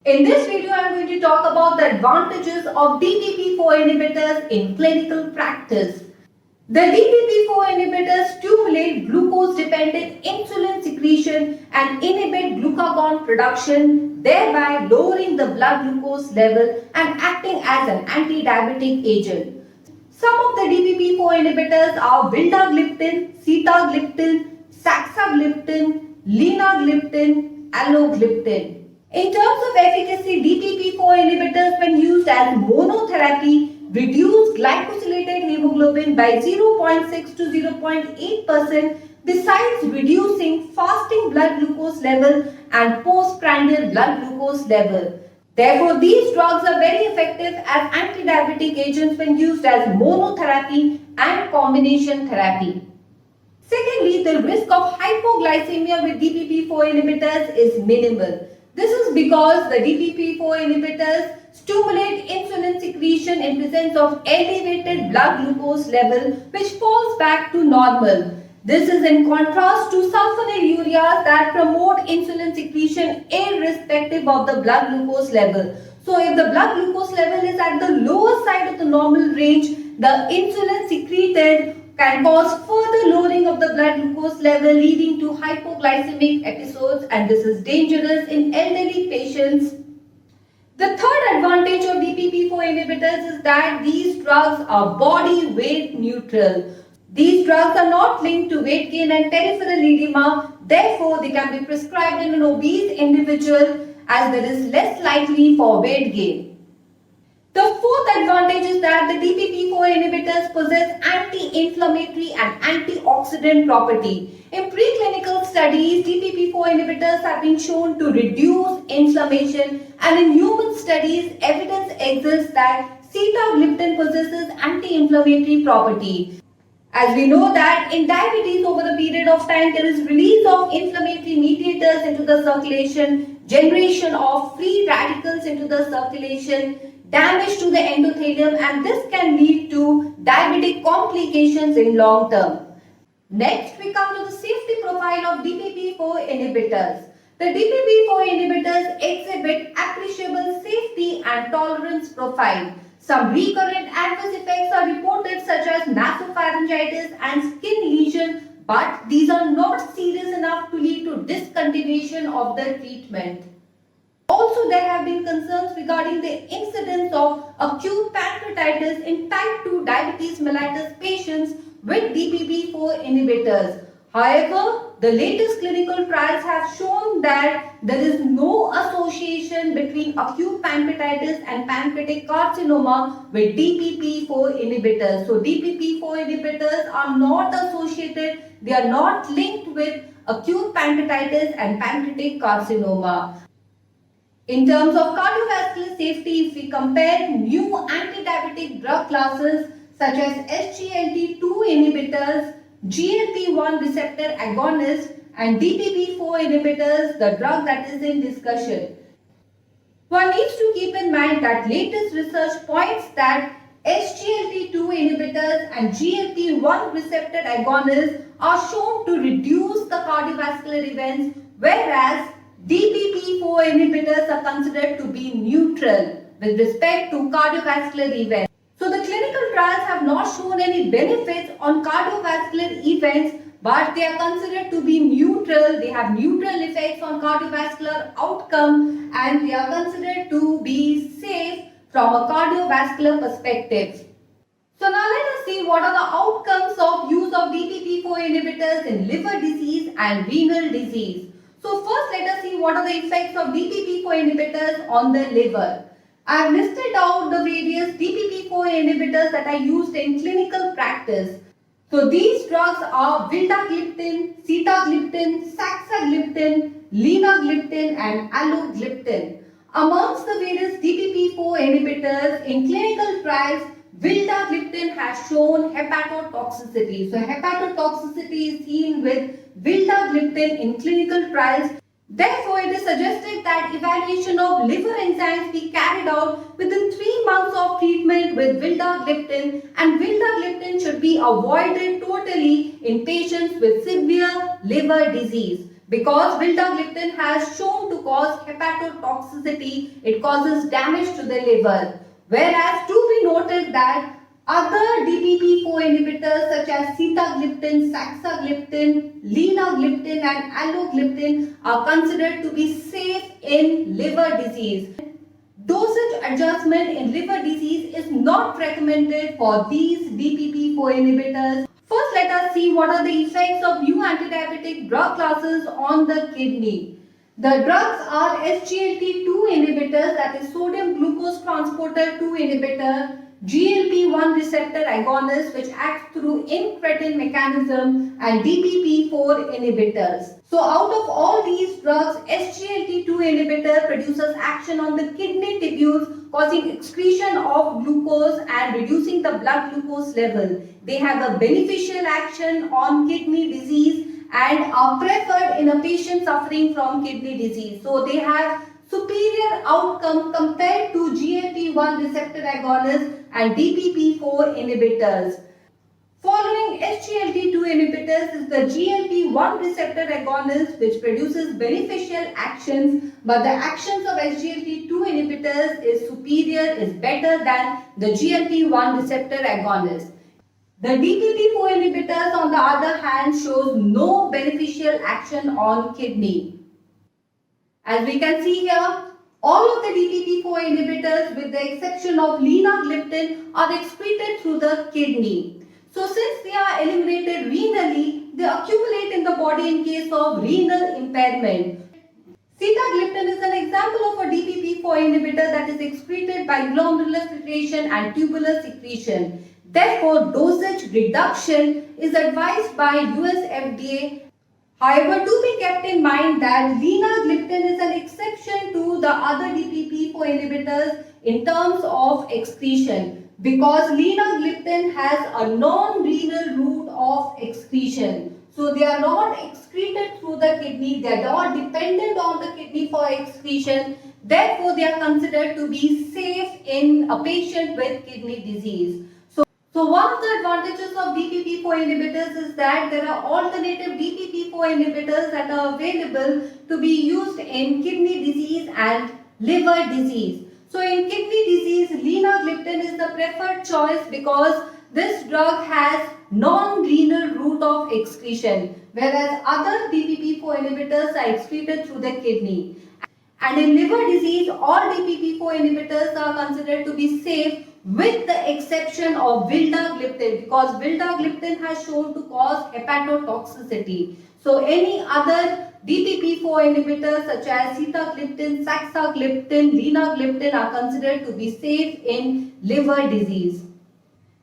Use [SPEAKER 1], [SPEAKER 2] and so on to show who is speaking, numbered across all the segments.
[SPEAKER 1] In this video, I am going to talk about the advantages of DPP-4 inhibitors in clinical practice. The DPP-4 inhibitors stimulate glucose-dependent insulin secretion and inhibit glucagon production, thereby lowering the blood glucose level and acting as an anti-diabetic agent. Some of the DPP-4 inhibitors are vildagliptin, sitagliptin, saxagliptin, linagliptin, allogliptin. In terms of efficacy, DPP-4 inhibitors when used as monotherapy reduce glycosylated hemoglobin by 0.6 to 0.8% besides reducing fasting blood glucose level and postprandial blood glucose level. Therefore, these drugs are very effective as anti-diabetic agents when used as monotherapy and combination therapy. Secondly, the risk of hypoglycemia with DPP-4 inhibitors is minimal. This is because the DPP-4 inhibitors stimulate insulin secretion in presence of elevated blood glucose level which falls back to normal. This is in contrast to sulfonylureas that promote insulin secretion irrespective of the blood glucose level. So if the blood glucose level is at the lower side of the normal range, the insulin secreted can cause further lowering of the blood glucose level leading to hypoglycemic episodes, and this is dangerous in elderly patients. The third advantage of DPP-4 inhibitors is that these drugs are body weight neutral. These drugs are not linked to weight gain and peripheral edema, therefore they can be prescribed in an obese individual as there is less likely for weight gain. The fourth advantage is that the DPP-4 inhibitors possess anti-inflammatory and antioxidant property. In preclinical studies, DPP-4 inhibitors have been shown to reduce inflammation, and in human studies, evidence exists that sitagliptin possesses anti-inflammatory property. As we know that in diabetes over the period of time, there is release of inflammatory mediators into the circulation, generation of free radicals into the circulation, damage to the endothelium, and this can lead to diabetic complications in long term. Next, we come to the safety profile of DPP-4 inhibitors. The DPP-4 inhibitors exhibit appreciable safety and tolerance profile. Some recurrent adverse effects are reported such as nasopharyngitis and skin lesion, but these are not serious enough to lead to discontinuation of the treatment. Also, there have been concerns regarding the incidence of acute pancreatitis in type 2 diabetes mellitus patients with DPP-4 inhibitors. However, the latest clinical trials have shown that there is no association between acute pancreatitis and pancreatic carcinoma with DPP-4 inhibitors. So, DPP-4 inhibitors are not associated, they are not linked with acute pancreatitis and pancreatic carcinoma. In terms of cardiovascular safety, if we compare new anti-diabetic drug classes such as SGLT2 inhibitors, GLP-1 receptor agonists, and DPP-4 inhibitors, the drug that is in discussion, one needs to keep in mind that latest research points that SGLT2 inhibitors and GLP-1 receptor agonists are shown to reduce the cardiovascular events, whereas DPP-4 inhibitors are considered to be neutral with respect to cardiovascular events. So the clinical trials have not shown any benefits on cardiovascular events, but they are considered to be neutral. They have neutral effects on cardiovascular outcome, and they are considered to be safe from a cardiovascular perspective. So now let us see what are the outcomes of use of DPP-4 inhibitors in liver disease and renal disease. So first let us see what are the effects of DPP-4 inhibitors on the liver. I have listed out the various DPP-4 inhibitors that are used in clinical practice. So these drugs are vildagliptin, sitagliptin, saxagliptin, linagliptin and allogliptin. Amongst the various DPP-4 inhibitors in clinical trials, vildagliptin has shown hepatotoxicity. So hepatotoxicity is seen with vildagliptin in clinical trials. Therefore, it is suggested that evaluation of liver enzymes be carried out within 3 months of treatment with vildagliptin, and vildagliptin should be avoided totally in patients with severe liver disease. Because vildagliptin has shown to cause hepatotoxicity, it causes damage to the liver. Whereas to be noted that other DPP-4 inhibitors such as sitagliptin, saxagliptin, linagliptin and alogliptin are considered to be safe in liver disease. Dosage adjustment in liver disease is not recommended for these DPP-4 inhibitors. First, let us see what are the effects of new antidiabetic drug classes on the kidney. The drugs are SGLT2 inhibitors, that is sodium glucose transporter 2 inhibitor, GLP-1 receptor agonist which acts through incretin mechanism, and DPP-4 inhibitors. So out of all these drugs, SGLT2 inhibitor produces action on the kidney tubules, causing excretion of glucose and reducing the blood glucose level. They have a beneficial action on kidney disease and are preferred in a patient suffering from kidney disease. So they have superior outcome compared to GLP-1 receptor agonists and DPP-4 inhibitors. Following SGLT2 inhibitors is the GLP-1 receptor agonist which produces beneficial actions, but the actions of SGLT2 inhibitors is superior, is better than the GLP-1 receptor agonist. The DPP-4 inhibitors on the other hand shows no beneficial action on kidney. As we can see here, all of the DPP-4 inhibitors with the exception of linagliptin are excreted through the kidney. So since they are eliminated renally, they accumulate in the body in case of renal impairment. Sitagliptin is an example of a DPP-4 inhibitor that is excreted by glomerular filtration and tubular secretion. Therefore, dosage reduction is advised by US FDA. However, to be kept in mind that linagliptin is an exception to the other DPP-4 inhibitors in terms of excretion, because linagliptin has a non-renal route of excretion. So they are not excreted through the kidney, they are not dependent on the kidney for excretion. Therefore, they are considered to be safe in a patient with kidney disease. So one of the advantages of DPP-4 inhibitors is that there are alternative DPP-4 inhibitors that are available to be used in kidney disease and liver disease. So in kidney disease, linagliptin is the preferred choice because this drug has non-renal route of excretion, whereas other DPP-4 inhibitors are excreted through the kidney. And in liver disease, all DPP-4 inhibitors are considered to be safe with the exception of vildagliptin, because vildagliptin has shown to cause hepatotoxicity. So any other DPP-4 inhibitors such as sitagliptin, saxagliptin, linagliptin are considered to be safe in liver disease.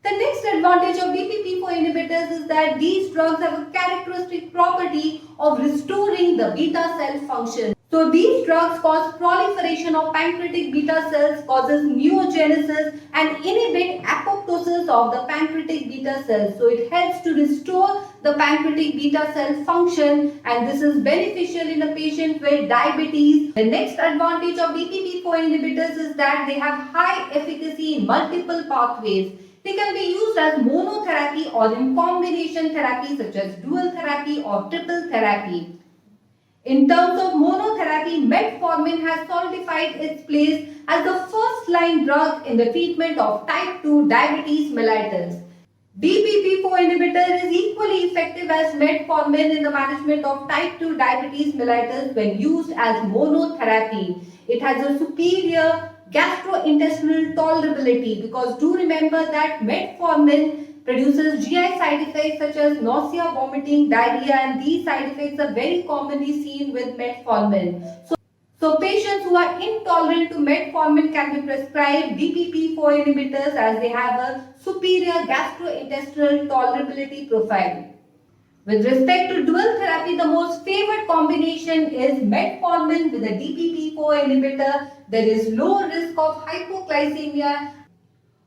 [SPEAKER 1] The next advantage of DPP-4 inhibitors is that these drugs have a characteristic property of restoring the beta cell function. So these drugs cause proliferation of pancreatic beta cells, causes neogenesis and inhibit apoptosis of the pancreatic beta cells. So it helps to restore the pancreatic beta cell function, and this is beneficial in a patient with diabetes. The next advantage of DPP-4 inhibitors is that they have high efficacy in multiple pathways. They can be used as monotherapy or in combination therapy such as dual therapy or triple therapy. In terms of monotherapy, metformin has solidified its place as the first-line drug in the treatment of type 2 diabetes mellitus. DPP-4 inhibitor is equally effective as metformin in the management of type 2 diabetes mellitus when used as monotherapy. It has a superior gastrointestinal tolerability, because do remember that metformin produces GI side effects such as nausea, vomiting, diarrhea, and these side effects are very commonly seen with metformin. So patients who are intolerant to metformin can be prescribed DPP-4 inhibitors as they have a superior gastrointestinal tolerability profile. With respect to dual therapy, the most favored combination is metformin with a DPP-4 inhibitor. There is low risk of hypoglycemia.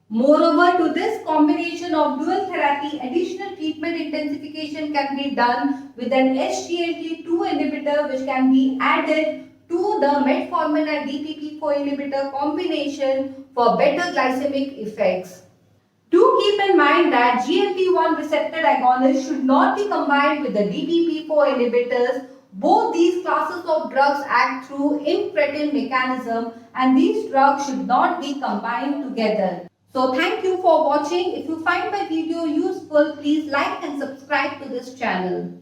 [SPEAKER 1] Moreover, to this combination of dual therapy, additional treatment intensification can be done with an SGLT2 inhibitor which can be added to the metformin and DPP-4 inhibitor combination for better glycemic effects. Do keep in mind that GLP-1 receptor agonists should not be combined with the DPP-4 inhibitors. Both these classes of drugs act through incretin mechanism, and these drugs should not be combined together. So thank you for watching. If you find my video useful, please like and subscribe to this channel.